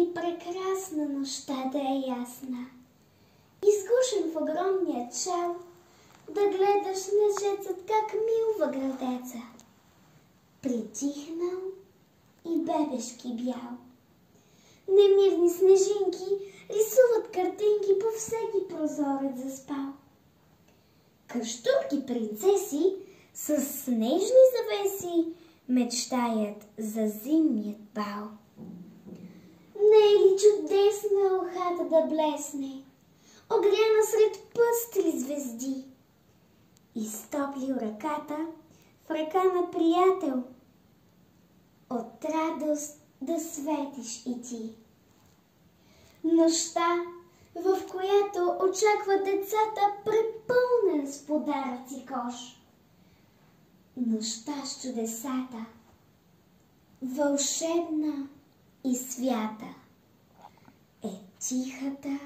и прекрасна нощта да е ясна. Изгушен в огромния чал, да гледаш снежецът как милва градеца. Притихнал и бебешки бял. Немирни снежинки рисуват картинки по всеки прозорец заспал. Кръщурки принцеси с снежни завеси мечтаят за зимният бал. Не е ли чудесна ухата да блесне, огряна сред пъстри звезди, изтоплил ръката в ръка на приятел, от радост да светиш и ти. Нощта, в която очаква децата, препълнен с подаръци кош. Нощта с чудесата, вълшебна и свята, е тихата